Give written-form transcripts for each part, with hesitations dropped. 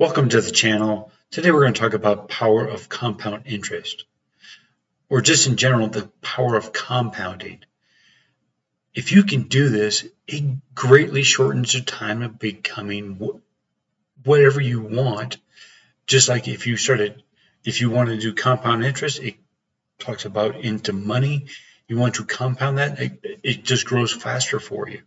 Welcome to the channel. Today we're going to talk about power of compound interest, or just in general, the power of compounding. If you can do this, it greatly shortens your time of becoming whatever you want. Just like if you want to do compound interest, it talks about into money. You want to compound that, it just grows faster for you.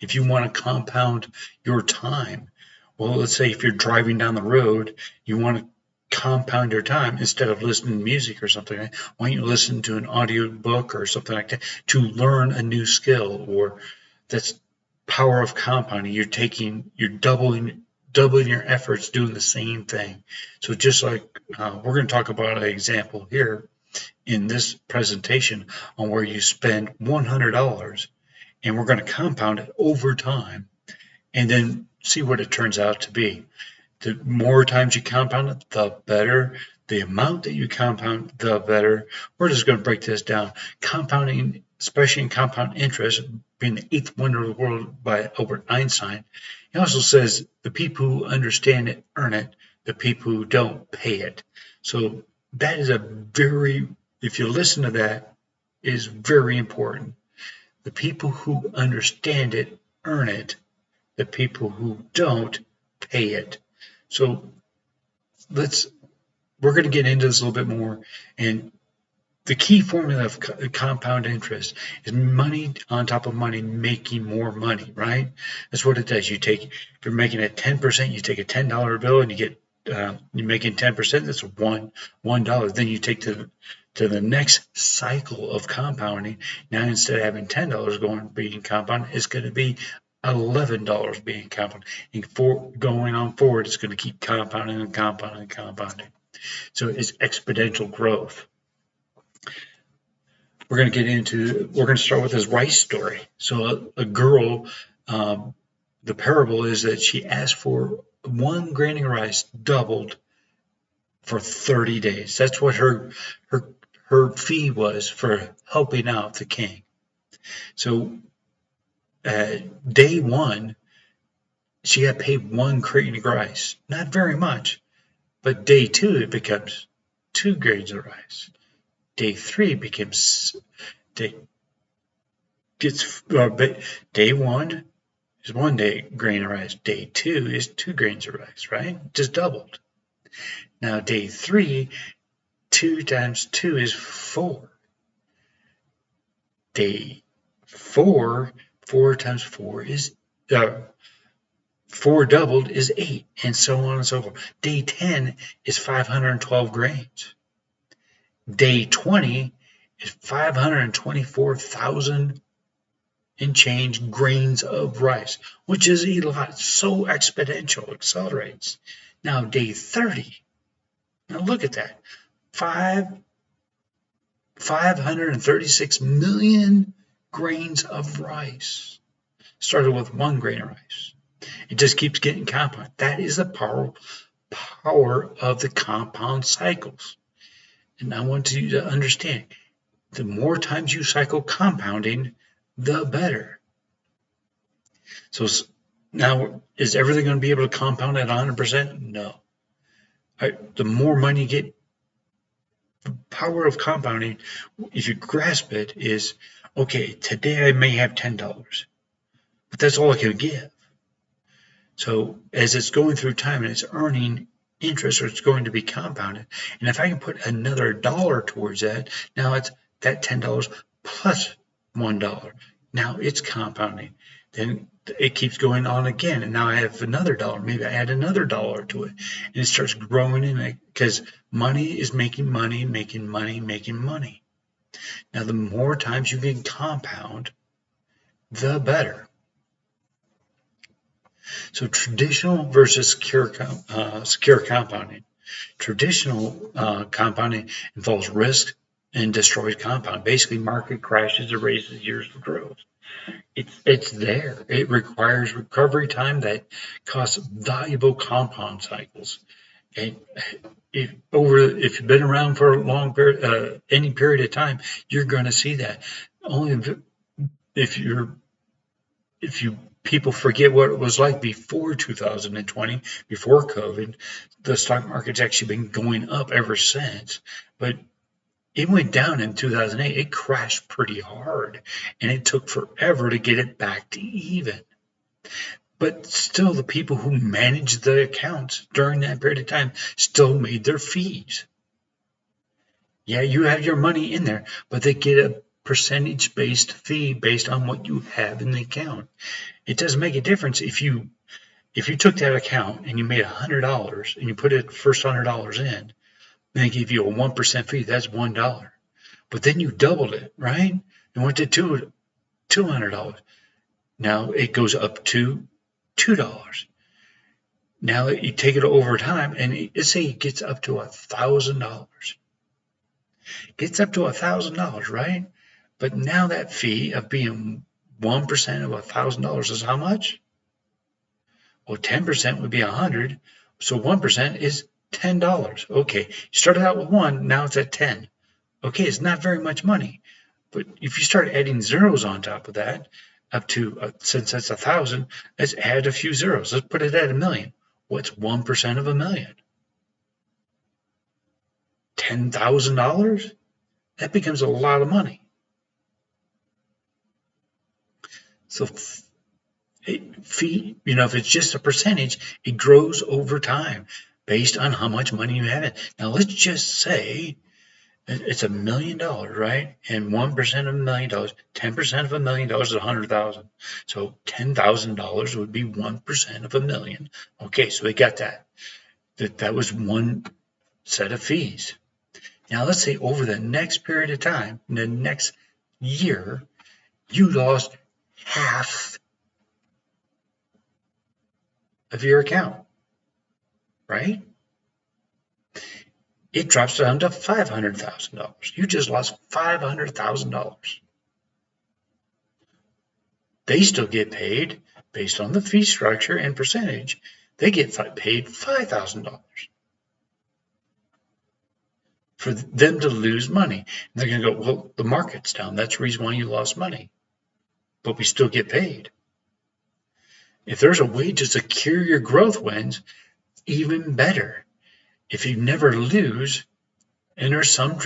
If you want to compound your time, well, let's say if you're driving down the road, you want to compound your time instead of listening to music or something. Why don't you listen to an audio book or something like that to learn a new skill? Or that's power of compounding. You're doubling your efforts doing the same thing. So just like we're going to talk about an example here in this presentation on where you spend $100 and we're going to compound it over time and then see what it turns out to be. The more times you compound it, the better. The amount that you compound, the better. We're just going to break this down. Compounding, especially in compound interest, being the eighth wonder of the world by Albert Einstein, he also says the people who understand it earn it, the people who don't pay it. So that is if you listen to that, is very important. The people who understand it earn it. The people who don't pay it. So we're going to get into this a little bit more. And the key formula of compound interest is money on top of money making more money, right? That's what it does. If you're making it 10%, you take a $10 bill and you're making 10%, that's $1. Then you take to the next cycle of compounding. Now instead of having $10 being compounded, it's going to be $11 being compounded. And going on forward, it's going to keep compounding and compounding and compounding. So it's exponential growth. We're going to start with this rice story. So a girl, the parable is that she asked for 1 grain of rice doubled for 30 days. That's what her fee was for helping out the king. So day 1, she got paid 1 grain of rice. Not very much. But day 2, it becomes 2 grains of rice. Day 3 day 1 is 1 grain of rice. Day 2 is 2 grains of rice, right? Just doubled. Now day 3, 2 times 2 is 4. Day 4, 4 times 4 is 4 doubled is 8, and so on and so forth. Day 10 is 512 grains. Day 20 is 524,000 and change grains of rice, which is a lot. So exponential, accelerates. Now day 30, now look at that, 536 million grains of rice. Started with 1 grain of rice. It just keeps getting compounded. That is the power of the compound cycles. And I want you to understand, the more times you cycle compounding, the better. So now, is everything going to be able to compound at 100%? No. The more money you get, the power of compounding, if you grasp it, is, okay, today I may have $10, but that's all I can give. So as it's going through time and it's earning interest, or it's going to be compounded, and if I can put another $1 towards that, now it's that $10 plus $1. Now it's compounding. Then it keeps going on again, and now I have another $1. Maybe I add another $1 to it, and it starts growing in it, because money is making money, making money, making money. Now the more times you can compound, the better. So traditional versus secure compounding. Traditional compounding involves risk and destroys compound. Basically, market crashes or raises years of growth. It's there. It requires recovery time that costs valuable compound cycles. And if you've been around for a long period, any period of time, you're going to see that. Only if you people forget what it was like before 2020, before COVID. The stock market's actually been going up ever since, but it went down in 2008. It crashed pretty hard, and it took forever to get it back to even. But still, the people who managed the accounts during that period of time still made their fees. Yeah, you have your money in there, but they get a percentage-based fee based on what you have in the account. It doesn't make a difference if you took that account and you made $100 and you put it first $100 in, and they give you a 1% fee. That's $1. But then you doubled it, right? And went to $200. Now it goes up to $2. Now you take it over time, and let's say it gets up to $1,000. Gets up to $1,000, right? But now that fee of being 1% of $1,000 is how much? Well, 10% would be 100. So 1% is $10. Okay, you started out with 1, now it's at 10. Okay, it's not very much money. But if you start adding zeros on top of that, up to, since that's 1,000, let's add a few zeros. Let's put it at 1,000,000. What's 1% of 1,000,000? $10,000? That becomes a lot of money. So fee, if it's just a percentage, it grows over time based on how much money you have in. Now let's just say it's $1 million, right? And 1% of $1 million, 10% of $1 million is 100,000. So $10,000 would be 1% of $1 million. Okay, so we got that. That was one set of fees. Now let's say over the next period of time, in the next year, you lost half of your account, right? It drops down to $500,000. You just lost $500,000. They still get paid based on the fee structure and percentage. They get paid $5,000 for them to lose money. And they're going to go, well, the market's down. That's the reason why you lost money. But we still get paid. If there's a way to secure your growth wins, even better. If you never lose, and there's some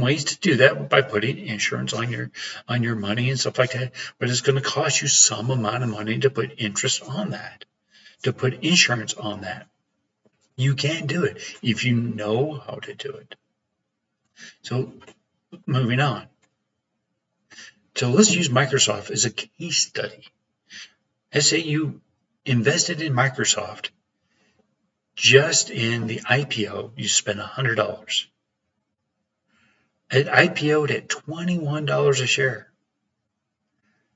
ways to do that by putting insurance on your money and stuff like that, but it's going to cost you some amount of money to put interest on that, to put insurance on that. You can do it if you know how to do it. So moving on. So let's use Microsoft as a case study. Let's say you invested in Microsoft. Just in the IPO, you spent $100. It IPO'd at $21 a share.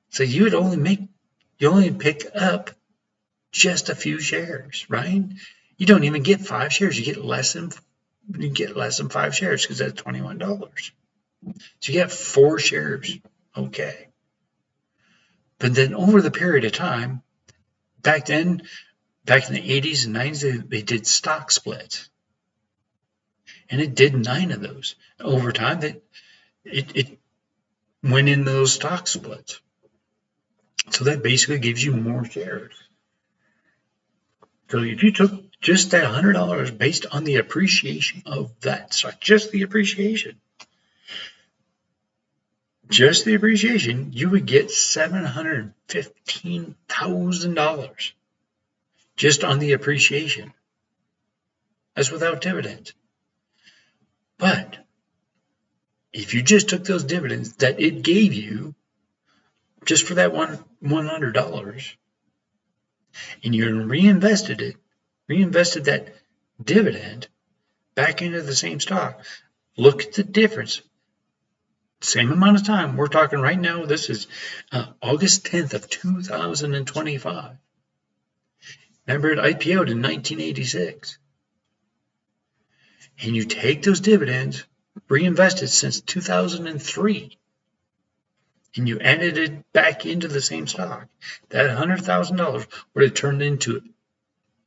So you would only pick up just a few shares, right? You don't even get 5 shares. You get less than 5 shares because that's $21. So you got 4 shares. Okay. But then over the period of time, back in the 80s and 90s, they did stock splits. And it did 9 of those. Over time, it went into those stock splits. So that basically gives you more shares. So if you took just that $100 based on the appreciation of that stock, just the appreciation, you would get $715,000 just on the appreciation. That's without dividends. But if you just took those dividends that it gave you just for that $100 and you reinvested that dividend back into the same stock, look at the difference. Same amount of time. We're talking right now, this is August 10th of 2025. Remember, it IPO'd in 1986. And you take those dividends, reinvested since 2003, and you added it back into the same stock, that $100,000 would have turned into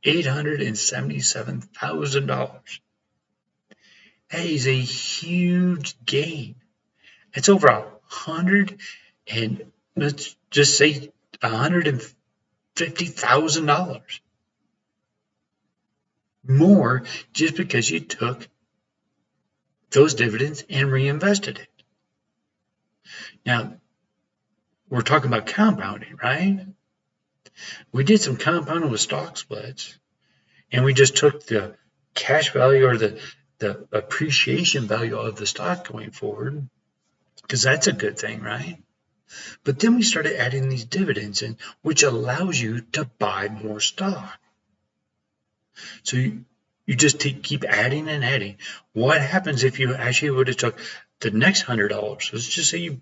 $877,000. That is a huge gain. It's over 100, and let's just say $150,000 more just because you took those dividends and reinvested it. Now, we're talking about compounding, right? We did some compounding with stock splits, and we just took the cash value or the appreciation value of the stock going forward, because that's a good thing, right? But then we started adding these dividends in, which allows you to buy more stock. So you just keep adding and adding. What happens if you actually would have took the next $100? Let's just say you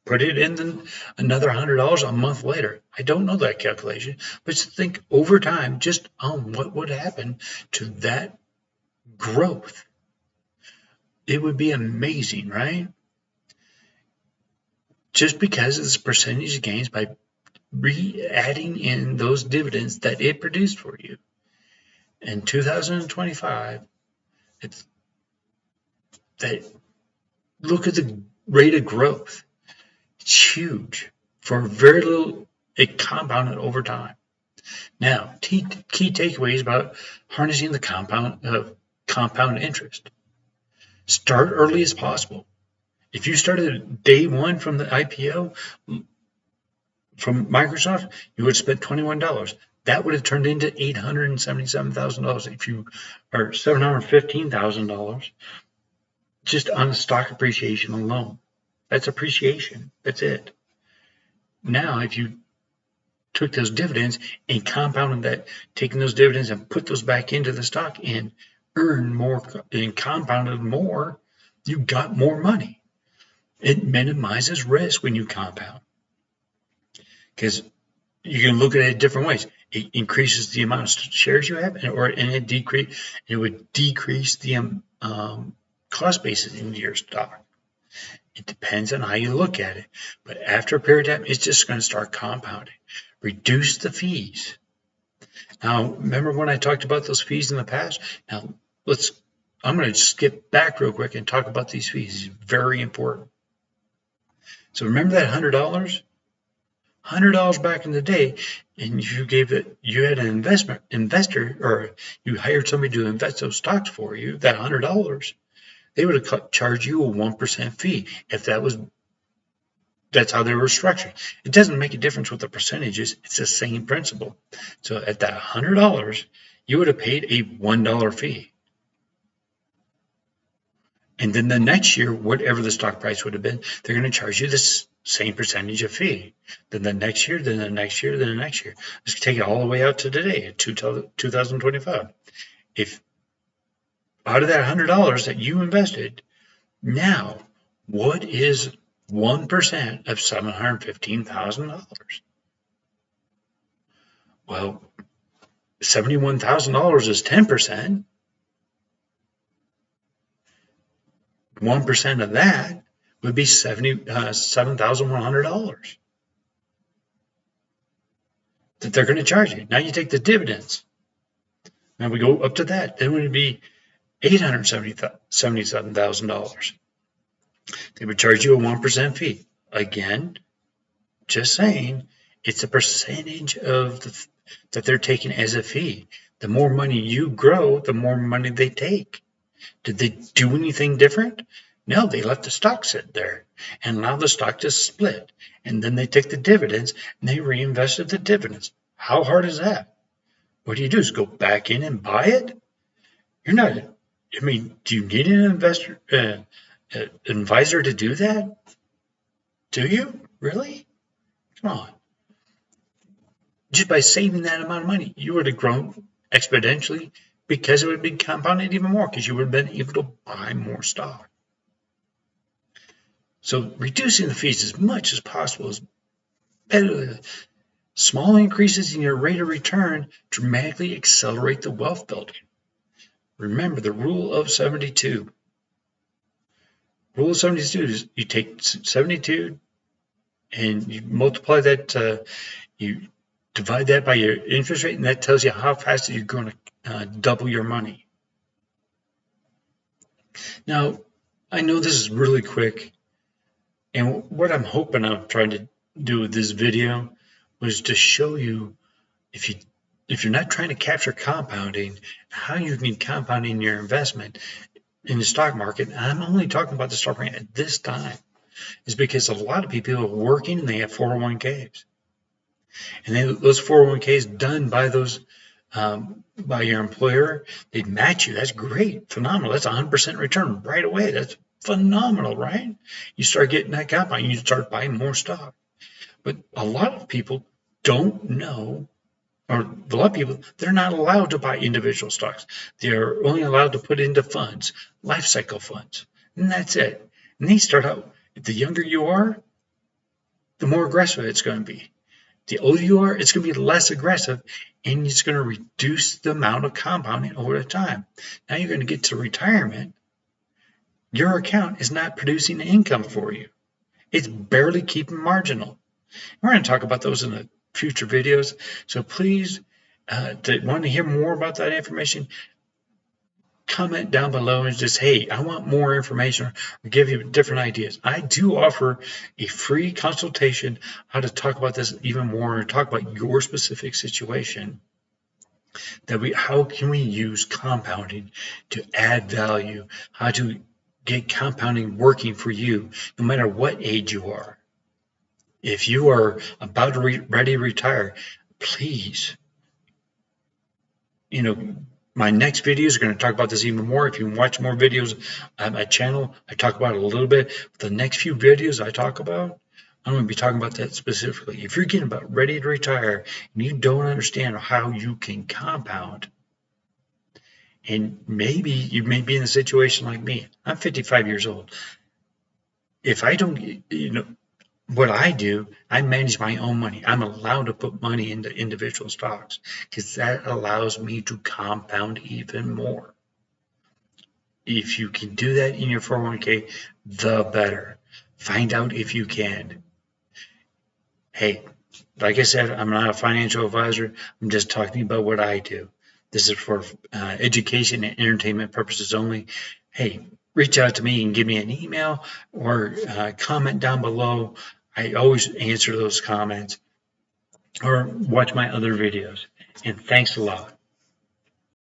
put it in another $100 a month later. I don't know that calculation, but think over time just on what would happen to that growth. It would be amazing, right? Just because of this percentage gains by adding in those dividends that it produced for you. In 2025, look at the rate of growth. It's huge. For very little, it compounded over time. Now, key takeaways about harnessing the compound interest. Start early as possible. If you started day one from the IPO from Microsoft, you would have spent $21. That would have turned into $877,000 if you are $715,000 just on the stock appreciation alone. That's appreciation. That's it. Now, if you took those dividends and compounded that, taking those dividends and put those back into the stock and earn more and compounded more, you got more money. It minimizes risk when you compound, because you can look at it different ways. It increases the amount of shares you have, and it would decrease the cost basis into your stock. It depends on how you look at it, but after a period of time, it's just going to start compounding. Reduce the fees. Now, remember when I talked about those fees in the past? Now, I'm going to skip back real quick and talk about these fees. It's very important. So remember that $100? $100 back in the day, and if you had an investor, or you hired somebody to invest those stocks for you, that $100, they would have charged you a 1% fee if that's how they were structured. It doesn't make a difference what the percentage is. It's the same principle. So at that $100, you would have paid a $1 fee. And then the next year, whatever the stock price would have been, they're going to charge you this same percentage of fee. Then the next year, then the next year, then the next year. Let's take it all the way out to today, 2025. If out of that $100 that you invested, now what is 1% of $715,000? Well, $71,000 is 10%. 1% of that would be $7,100 that they're going to charge you. Now you take the dividends. Now we go up to that. Then it would be $877,000. They would charge you a 1% fee. Again, just saying, it's a percentage of that they're taking as a fee. The more money you grow, the more money they take. Did they do anything different? No, they let the stock sit there and allow the stock to split. And then they take the dividends and they reinvested the dividends. How hard is that? What do you do? Is go back in and buy it? You're not. I mean, do you need an advisor to do that? Do you? Really? Come on. Just by saving that amount of money, you would have grown exponentially, because it would have been compounded even more, because you would have been able to buy more stock. So reducing the fees as much as possible is better. Small increases in your rate of return dramatically accelerate the wealth building. Remember the rule of 72. Rule of 72 is you take 72 and you multiply that, you divide that by your interest rate, and that tells you how fast you're going to double your money. Now, I know this is really quick, and what I'm hoping I'm trying to do with this video was to show you if you're not trying to capture compounding, how you can compound in your investment in the stock market. I'm only talking about the stock market at this time, is because a lot of people are working and they have 401ks, and those 401ks done by those by your employer, they match you. That's great, phenomenal. That's 100% return right away. That's phenomenal, right? You start getting that compound, you start buying more stock. But a lot of people don't know, or a lot of people, they're not allowed to buy individual stocks. They're only allowed to put into funds, life cycle funds, and that's it. And they start out, the younger you are, the more aggressive it's going to be. The older you are, it's going to be less aggressive, and it's going to reduce the amount of compounding over the time. Now you're going to get to retirement. Your account is not producing income for you. It's barely keeping marginal. We're going to talk about those in the future videos. So please, want to hear more about that information, comment down below and just, hey, I want more information, or give you different ideas. I do offer a free consultation how to talk about this even more and talk about your specific situation. How can we use compounding to add value, how to get compounding working for you, no matter what age you are. If you are about to ready to retire, please, my next videos are going to talk about this even more. If you watch more videos on my channel, I talk about it a little bit. The next few videos I talk about, I'm going to be talking about that specifically. If you're getting about ready to retire and you don't understand how you can compound, and maybe you may be in a situation like me. I'm 55 years old. If I don't, what I do, I manage my own money. I'm allowed to put money into individual stocks because that allows me to compound even more. If you can do that in your 401k, the better. Find out if you can. Hey, like I said, I'm not a financial advisor. I'm just talking about what I do. This is for education and entertainment purposes only. Hey, reach out to me and give me an email or comment down below. I always answer those comments, or watch my other videos. And thanks a lot.